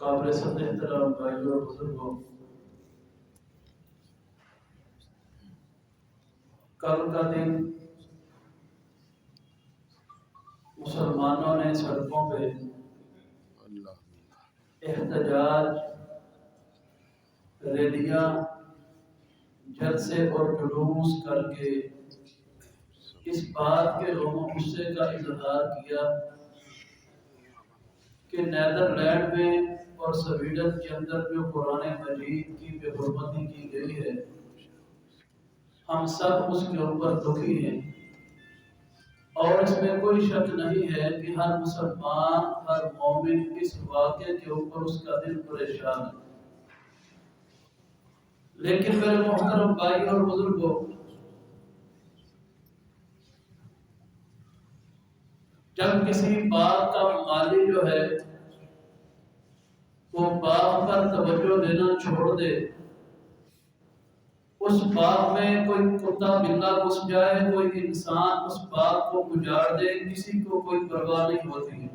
قابل صد احترام بھائیوں اور بزرگوں، کل کا دن مسلمانوں نے سڑکوں پہ احتجاج، ریلیاں، جلسے اور جلوس کر کے اس بات کے غم و غصے کا اظہار کیا کہ نیدرلینڈ میں اور سویڈن کے اندر جو قرآن مجید کی بے حرمتی کی گئی ہے، ہم سب اس کے اوپر دکھی ہیں، اور اس میں کوئی شک نہیں ہے کہ ہر مسلمان، ہر مومن اس واقعے کے اوپر اس کا دل پریشان ہے۔ لیکن میرے محترم بھائی اور بزرگوں، جب کسی باغ کا مالی جو ہے وہ باغ پر توجہ دینا چھوڑ دے، اس باغ میں کوئی کتا بلا گھس جائے، کوئی انسان اس باغ کو اجاڑ دے، کسی کو کوئی پرواہ نہیں ہوتی ہے۔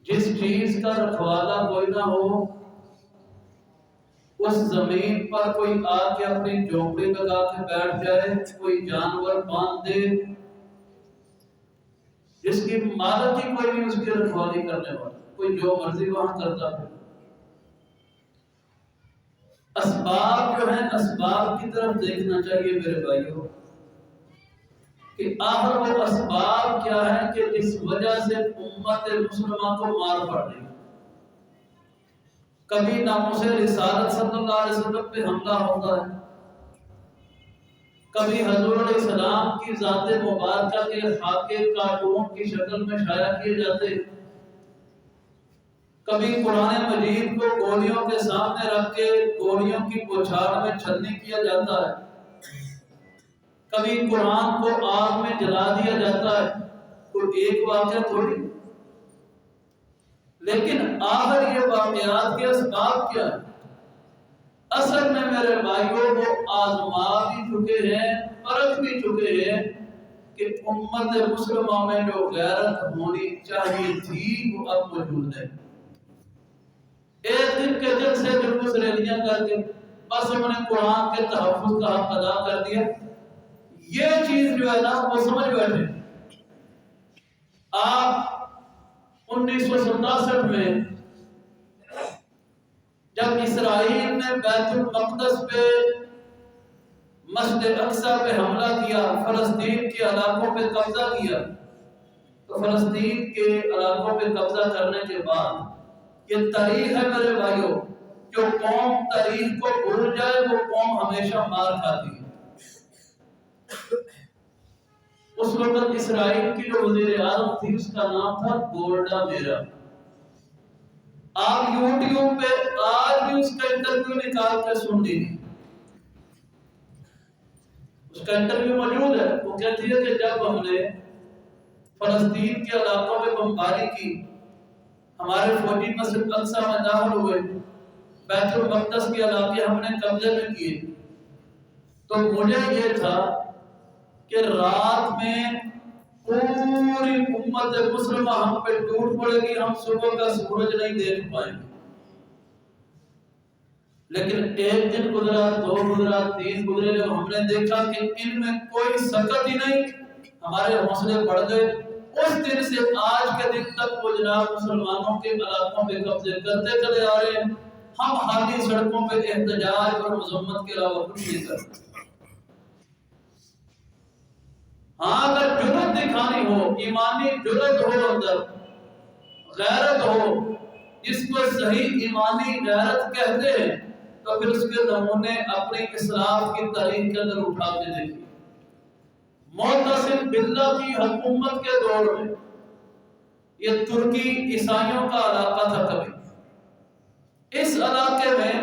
جس چیز کا رکھوالا کوئی نہ ہو، اس زمین پر کوئی آ کے اپنی جھونپڑی لگا کے بیٹھ جائے، کوئی جانور باندھ دے، جس کی مالک ہی کوئی نہیں اس کی رکھوالی کرنے والا، کوئی جو مرضی وہاں کرتا ہے۔ اسباب جو ہیں، اسباب کی طرف دیکھنا چاہیے میرے بھائیوں، کہ آخر وہ اسباب کیا ہیں کہ جس وجہ سے امت مسلمہ کو مار پڑ رہی ہے۔ کبھی ناموس رسالت صلی اللہ علیہ وسلم پہ حملہ ہوتا ہے، کبھی حضور علیہ السلام کی ذات مبارکہ کے خاکے کارٹون کی شکل میں شائع کیے جاتے، کبھی قرآن مجید کو گولیوں کے سامنے رکھ کے گولیوں کی بوچھاڑ میں چھلنی کیا جاتا ہے، کبھی قرآن کو آگ میں جلا دیا جاتا ہے۔ کوئی ایک واقعہ تھوڑی، لیکن آخر یہ واقعات کے اسباب کیا ہے؟ اصل میں میرے بھائیوں وہ آزما بھی چکے ہیں، پرکھ بھی چکے ہیں کہ امت مسلمہ میں جو غیرت ہونی چاہیے تھی وہ اب موجود ہے۔ ایک دن کے دن سے جلوس ریلیاں کر کے بس انہوں نے قرآن کے تحفظ کا حق ادا کر دیا، یہ چیز جو ہے نا وہ سمجھ بیٹھے۔ آپ 1967 میں جب اسرائیل نے بیت المقدس پہ، مسجد اقصی پہ حملہ کیا، فلسطین کے علاقوں پہ قبضہ کیا، تو فلسطین کے علاقوں پہ قبضہ کرنے کے بعد یہ تاریخ ہے میرے بھائیوں، جو قوم تاریخ کو بھول جائے وہ قوم ہمیشہ مار کھاتی ہے۔ اس وقت اسرائیل کی جو وزیر اعظم تھی اس کا نام تھا گولڈا میرا۔ آپ یوٹیوب پہ آج بھی اس کا انٹرویو نکال کے سن لیجیے، اس کا انٹرویو موجود ہے۔ وہ کہتی ہے کہ جب ہم نے فلسطین کے علاقوں میں بمباری کی، ہمارے فوجی مسجد اقصی میں داخل ہوئے، بیت المقدس کے علاقے ہم نے قبضے میں کیے، تو مجھے یہ تھا کہ رات میں پوری امت مسلمہ ہم پہ ٹوٹ پڑے گی، ہم صبح کا سورج نہیں دیکھ پائیں گے۔ لیکن ایک دن گزرا، دو گزرا، تین گزرے، جب ہم نے دیکھا کہ ان میں کوئی سکت ہی نہیں، ہمارے حوصلے بڑھ گئے۔ اس دن سے آج کے دن تک وہ جناب مسلمانوں کے علاقوں پہ قبضے کرتے چلے آ رہے ہیں۔ ہم خالی سڑکوں پہ احتجاج اور مذمت کے علاوہ کچھ نہیں کرتے۔ ہاں اگر جرأت دکھانی ہو، ایمانی جرأت ہو، اندر غیرت ہو، جس کو صحیح ایمانی غیرت کہتے ہیں، تو پھر اس کے نمونے اپنے اسلاف کی تاریخ کے اندر اٹھا کے دیکھیے۔ معتصم باللہ کی حکومت کے دور میں یہ ترکی عیسائیوں کا علاقہ تھا، کبھی اس علاقے میں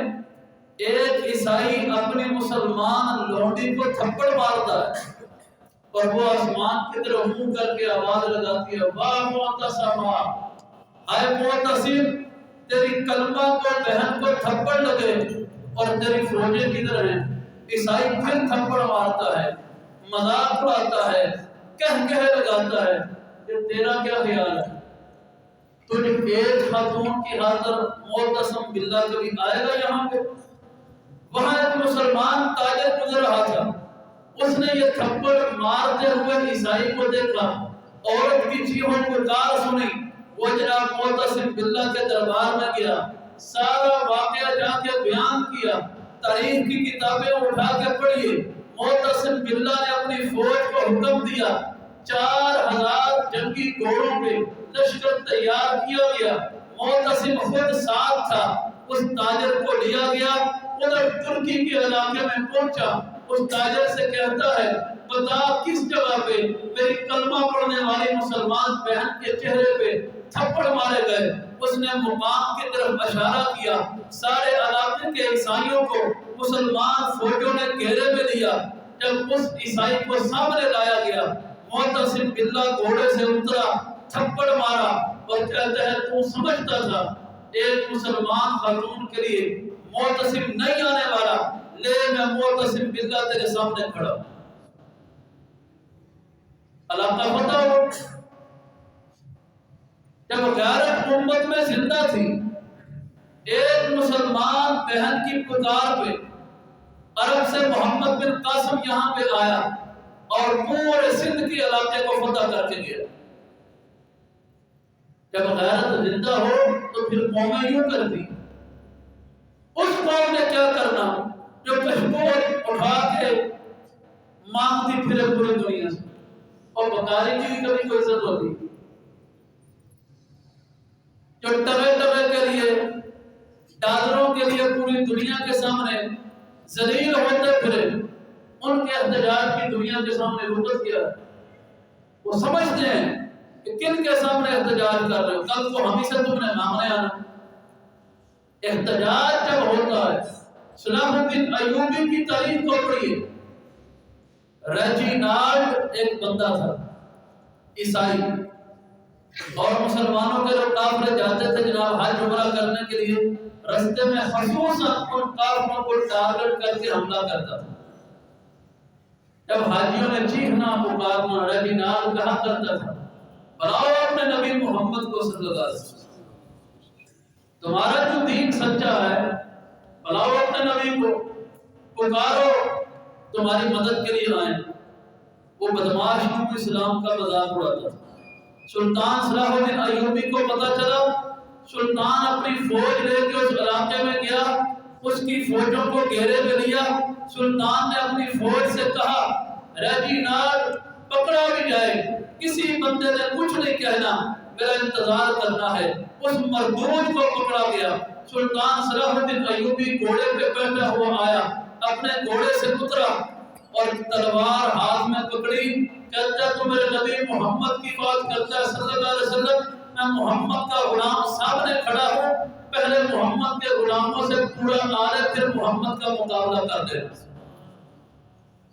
ایک عیسائی اپنی مسلمان لونڈی کو تھپڑ مارتا ہے اور وہ آسمان کی طرف منہ کر کے آواز لگاتی ہے، واہ معتصمہ، اے معتصم، تیری کلمہ کو بہن کو تھپڑ لگے اور تیری فوجیں کدھر ہیں؟ عیسائی پھر تھپڑ مارتا ہے، مذاق اڑاتا ہے، کہہ جاتا ہے کہ تیرا کیا خیال ہے، تجھ ایک خاتون کی خاطر معتصم باللہ کبھی آئے گا یہاں پہ؟ وہاں ایک مسلمان تاجر گزر رہا تھا، اس نے یہ تھپڑ مارتے ہوئے عیسائی کو دیکھا، عورت کی چیخوں پکار سنی، وہ جناب معتصم باللہ کے دربار میں گیا، سارا واقعہ جا کے بیان کیا، تاریخ کی کتابیں اٹھا کے پڑھیے۔ معتصم باللہ نے اپنی فوج کو حکم دیا، 4000 جنگی گھوڑوں پہ لشکر تیار کیا گیا، معتصم خود ساتھ تھا، اس تاجر کو لیا گیا، ادھر ترکی کے علاقے میں پہنچا، اس تاجر سے کہتا ہے بتا کس جگہ پہ میری کلمہ پڑھنے والی مسلمان بہن کے چہرے پہ تھپڑ مارے گئے؟ اس نے مقام کی طرف اشارہ کیا، سارے علاقے کے عیسائیوں کو مسلمان فوجوں نے گھیرے میں لیا، جب اس عیسائی کو سامنے لایا گیا، معتصم باللہ گھوڑے سے اترا، تھپڑ مارا اور کہتا ہے تو سمجھتا تھا ایک مسلمان خاتون کے لیے معتصم نہیں آنے والا، لے میں معتصم باللہ تیرے سامنے کھڑا۔ علاقہ فتح ہو، جب غیرت امت میں زندہ تھی، ایک مسلمان بہن کی پکار پہ عرب سے محمد بن قاسم یہاں پہ آیا اور پورے سندھ کے علاقے کو فتح کر کے گیا۔ جب غیرت زندہ ہو تو پھر قومیں یوں کرتی، اس قوم نے کیا کرنا جو کشکول اٹھا کے مانگتی پھرے پوری دنیا سے، اور بکاری کی بھی کبھی کوئی عزت ہوتی، جو ٹبے ٹبے کے لیے ڈالروں کے لیے پوری دنیا کے سامنے ذلیل ہوتے پھرے، ان کے احتجاج کی دنیا کے سامنے رکت کیا ہے؟ وہ سمجھتے ہیں کہ کن کے سامنے احتجاج کر رہے ہو، کل کو ہم سے تم نے مانگنے آنا۔ احتجاج جب ہوتا ہے، صلاح الدین ایوبی کی تاریخ کو پڑھیے، ریجینالڈ ایک بندہ تھا عیسائی، اور مسلمانوں کے لوگ کافرے جاتے تھے جناب حج عمرہ کرنے کے لیے، رستے میں خصوصاً ان کافروں کو ٹارگٹ کر کے حملہ کرتا تھا۔ جب حاجیوں نے چیخنا پکارنا، ریجینالڈ کہا کرتا تھا بلاؤ اپنے نبی محمد کو صلی اللہ علیہ وسلم، تمہارا جو دین سچا ہے بلاؤ اپنے نبی کو، پکارو تمہاری مدد کے لیے آئیں۔ وہ بدماش کو اسلام کا مذاق اڑاتا تھا۔ سلطان صلاح الدین ایوبی کو پتا چلا، سلطان اپنی فوج لے کے اس علاقے میں گیا، اس کی فوجوں کو گھیرے میں لیا۔ سلطان نے اپنی فوج سے کہا ریجینالڈ پکڑا بھی جائے، کسی بندے نے کچھ نہیں کہنا، میرا انتظار کرنا ہے۔ اس مردود کو پکڑا گیا۔ سلطان صلاح الدین ایوبی گھوڑے پہ بیٹھا ہوا آیا، اپنے گھوڑے سے اترا اور تلوار ہاتھ میں پکڑی، کہتا ہے تو میرے نبی محمد کی بات کرتا ہے صلی اللہ علیہ وسلم، میں محمد کا غلام سامنے کھڑا ہوں، پہلے محمد کے غلاموں سے پورا آلے پھر محمد کا مقابلہ کر دے۔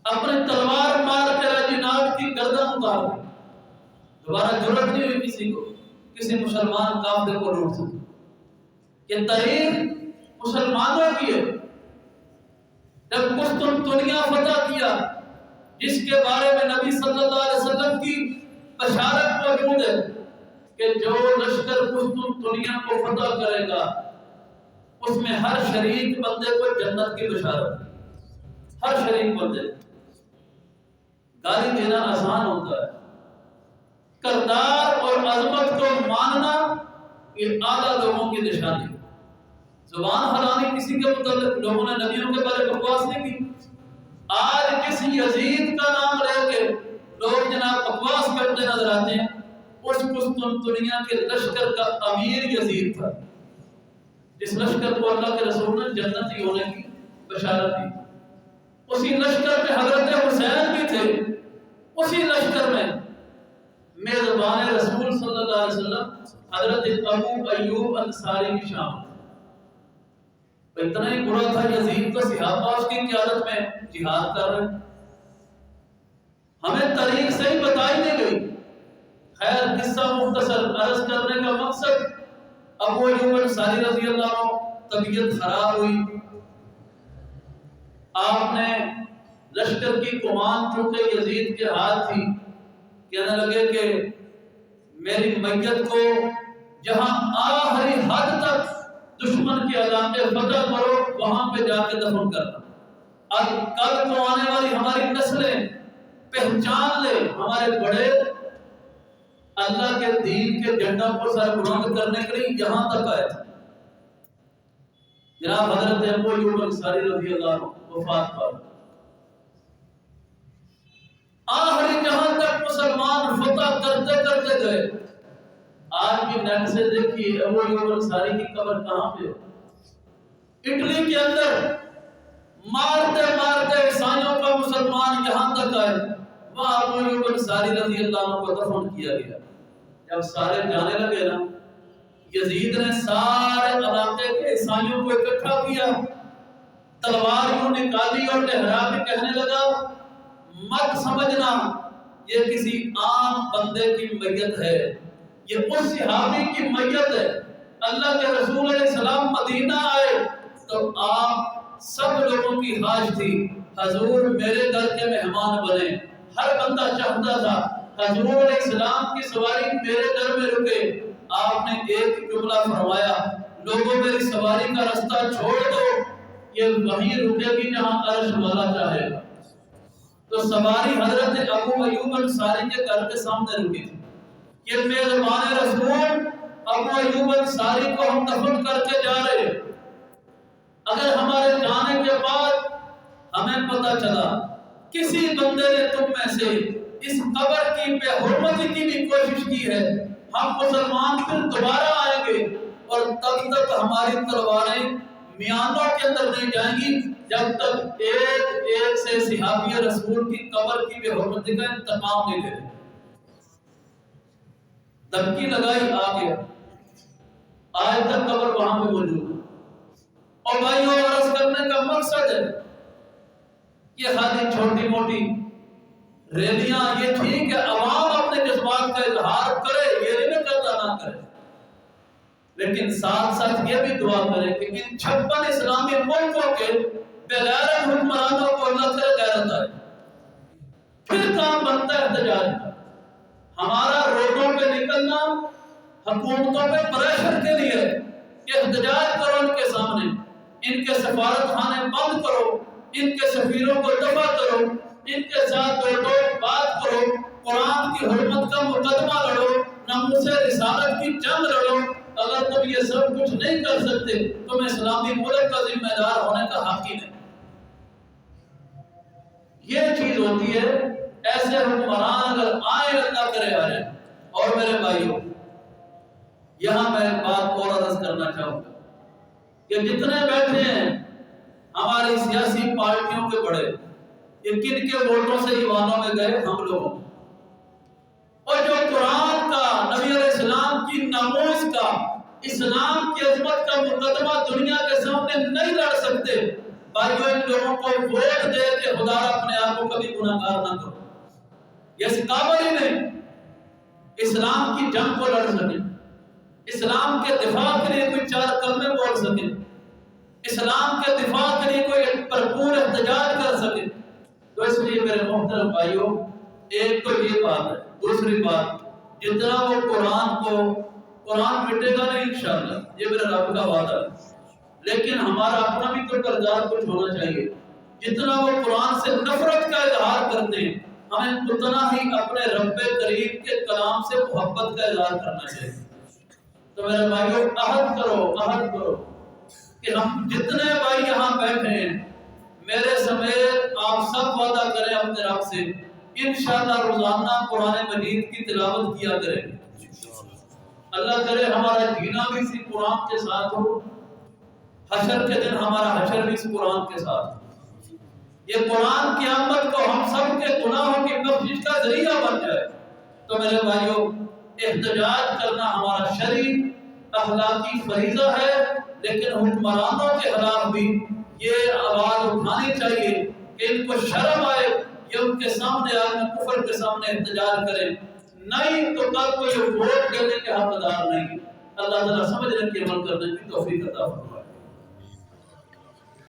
اپنے تلوار مار کے ریجینالڈ کی گردن اتار دی۔ دوبارہ جرأت نہیں ہوئی کسی کو کسی مسلمان کافر کو لوٹ سکے۔ یہ تاریخ مسلمانوں کی ہے۔ جب قسطنطنیہ فتح کیا، جس کے بارے میں نبی صلی اللہ علیہ وسلم کی بشارت موجود ہے کہ جو لشکر قسطنطنیہ کو فتح کرے گا اس میں ہر شریک بندے کو جنت کی بشارت، ہر شریک بندے۔ گالی دینا آسان ہوتا ہے، کردار اور عظمت کو ماننا یہ اعلیٰ لوگوں کی نشانی ہے۔ زبان ہلانی کسی کے متعلق لوگوں نے نبیوں کے بارے بکواس نہیں کی۔ آج کسی یزید کا نام لے کے لوگ جناب بکواس کرتے نظر آتے ہیں۔ اس قسطنطنیہ کے لشکر کا امیر یزید تھا، جس لشکر کو اللہ کے رسول نے جنتی ہونے کی بشارت دی۔ اسی لشکر میں حضرت حسین بھی تھے، اسی لشکر میں میزبان رسول صلی اللہ علیہ وسلم حضرت ابو ایوب انصاری کی شام۔ اتنا ہی برا تھا یزید تو صحابہ اس کی قیادت میں جہاد کر رہے۔ ہمیں تاریخ صحیح بتائی نہیں گئی۔ خیر قصہ مختصر عرض کرنے کا مقصد، ابو ایوب انصاری رضی اللہ عنہ طبیعت خراب ہوئی، آپ نے لشکر کی کمان چونکہ یزید کے ہاتھ تھی کہنے لگے کہ میری میت کو جہاں آخری حد تک دشمن کے علاقے فتح کرو وہاں پہ جا کے دفن کرنا، اور کل کو آنے والی ہماری نسلیں پہچان لے ہمارے بڑے اللہ کے دین کے جھنڈا کو سر بلند کرنے کے لیے یہاں تک آئے تھے۔ جناب حضرت ابو ایوب انصاری رضی اللہ عنہ وفات پا گئے۔ آخری جہاں تک مسلمان فتح کرتے کرتے گئے۔ آج بھی نیٹ سے دیکھیے ابو ایوب انصاری کی قبر کہاں پہ ہے؟ اٹلی کے اندر مارتے مارتے عیسائیوں کا مسلمان یہاں تک آئے، وہاں ابو ایوب انصاری رضی اللہ عنہ کو دفن کیا گیا۔ جب سارے جانے لگے نا، یزید نے سارے علاقے کے عیسائیوں کو اکٹھا کیا، تلوار یوں نکالی اور لہرا کے کہنے لگا مت سمجھنا یہ کسی عام بندے کی میت ہے، یہ اس صحابی کی میت ہے۔ اللہ کے رسول علیہ السلام مدینہ آئے تو آپ سب لوگوں کی خواہش تھی حضور میرے گھر کے مہمان بنے، ہر بندہ چاہتا تھا حضور علیہ السلام کی سواری میرے گھر میں رکے۔ آپ نے ایک جملہ فرمایا لوگوں میری سواری کا رستہ چھوڑ دو، یہ وہیں رکے گی جہاں عرش والا چاہے گا۔ تو سواری حضرت ابو ایوب انصاری کے گھر کے سامنے رکی تھی۔ یہ میزبان رسول ابو ایوب انصاری کو ہم دفن کر کے جا رہے ہیں۔ اگر ہمارے جانے کے بعد ہمیں پتہ چلا کسی بندے نے تم میں سے اس قبر کی بے حرمتی کی بھی کوشش کی ہے، ہم مسلمان پھر دوبارہ آئیں گے اور تب تک ہماری تلواریں میانوں کے اندر نہیں جائیں گی جب تک ایک ایک سے صحابی رسول کی قبر کی بے حرمتی کا انتقام نہیں لے لیں۔ دھمکی لگائی، آ گیا، آج تک قبر وہاں پہ موجود ہے۔ اور بھائیوں عرض کرنے کا مقصد ہے یہ خالی چھوٹی موٹی ریلیاں یہ ٹھیک ہے، عوام اپنے جذبات کا اظہار کرے، یہ نہیں کہتا نہ کرے، لیکن ساتھ ساتھ یہ بھی دعا کرے کہ ان 56 اسلامی ملکوں کے بغیر حکمرانوں کو اللہ سے غیرت آئے۔ پھر کام بنتا ہے احتجاج کا، ہمارا روڈوں پہ نکلنا حکومتوں پہ پریشر کے لیے کہ احتجاج کرو ان کے سامنے، ان کے سفارت خانے بند کرو، ان کے سفیروں کو دفع کرو، ان کے ساتھ دو بات کرو، قرآن کی حرمت کا مقدمہ لڑو، ناموس رسالت کی جنگ لڑو۔ اگر تم یہ سب کچھ نہیں کر سکتے تم اسلامی ملک کا ذمہ دار ہونے کا حق ہی نہیں۔ یہ چیز ہوتی ہے، ایسے حکمران اگر آئے اللہ کرے آ جائیں۔ اور میرے بھائیوں یہاں میں ایک بات اور عرض کرنا چاہوں گا کہ جتنے بیٹھے ہیں ہماری سیاسی پارٹیوں کے بڑے، یہ کن کے ووٹوں سے ایوانوں میں گئے؟ ہم لوگوں۔ اور جو قرآن کا، نبی علیہ السلام کی ناموس کا، اسلام کی عظمت کا مقدمہ دنیا کے سامنے نہیں لڑ سکتے، بھائیو ان لوگوں کو ووٹ دے کے خدا اپنے آپ کو کبھی گناہگار نہ کرو۔ یہ اس قابل ہی نہیں اسلام کی جنگ کو لڑ سکے، اسلام کے دفاع کے لیے کوئی 4 کلمے بول سکے، اسلام کے دفاع کے لیے کوئی بھرپور احتجاج کر سکے۔ تو اس لیے میرے محترم بھائیوں ایک تو یہ بات ہے، دوسری بات جتنا وہ قرآن مٹے گا نہیں انشاءاللہ، یہ میرے رب کا وعدہ ہے، لیکن ہمارا اپنا بھی تو کردار کچھ ہونا چاہیے۔ جتنا وہ قرآن سے نفرت کا اظہار کرتے ہیں ہمیں اتنا ہی اپنے رب کریم کے کلام سے محبت کا اظہار کرنا چاہیے۔ تو میرے بھائیوں عہد کرو کہ ہم جتنے بھائی یہاں بیٹھے ہیں میرے سمیت آپ سب وعدہ کریں اپنے رب سے انشاءاللہ روزانہ قرآن مجید کی تلاوت کیا کریں۔ اللہ کرے ہمارا جینا بھی اسی قرآن کے ساتھ ہو، حشر کے دن ہمارا حشر بھی اس قرآن کے ساتھ ہو، یہ قرآن قیامت کو ہم سب کے گناہوں کی بخشش کا ذریعہ بن جائے۔ تو میرے بھائیوں احتجاج کرنا ہمارا شرعی اخلاقی فریضہ ہے، لیکن حکمرانوں کے خلاف بھی یہ آواز اٹھانی چاہیے کہ ان کو شرم آئے، یہ ان کے سامنے آئے، کفر کے سامنے احتجاج کریں، نہیں تو کل کو یہ ووٹ دینے کے حقدار نہیں۔ اللہ تعالیٰ سمجھنے کی عمل کرنے کی توفیق عطا فرمائے۔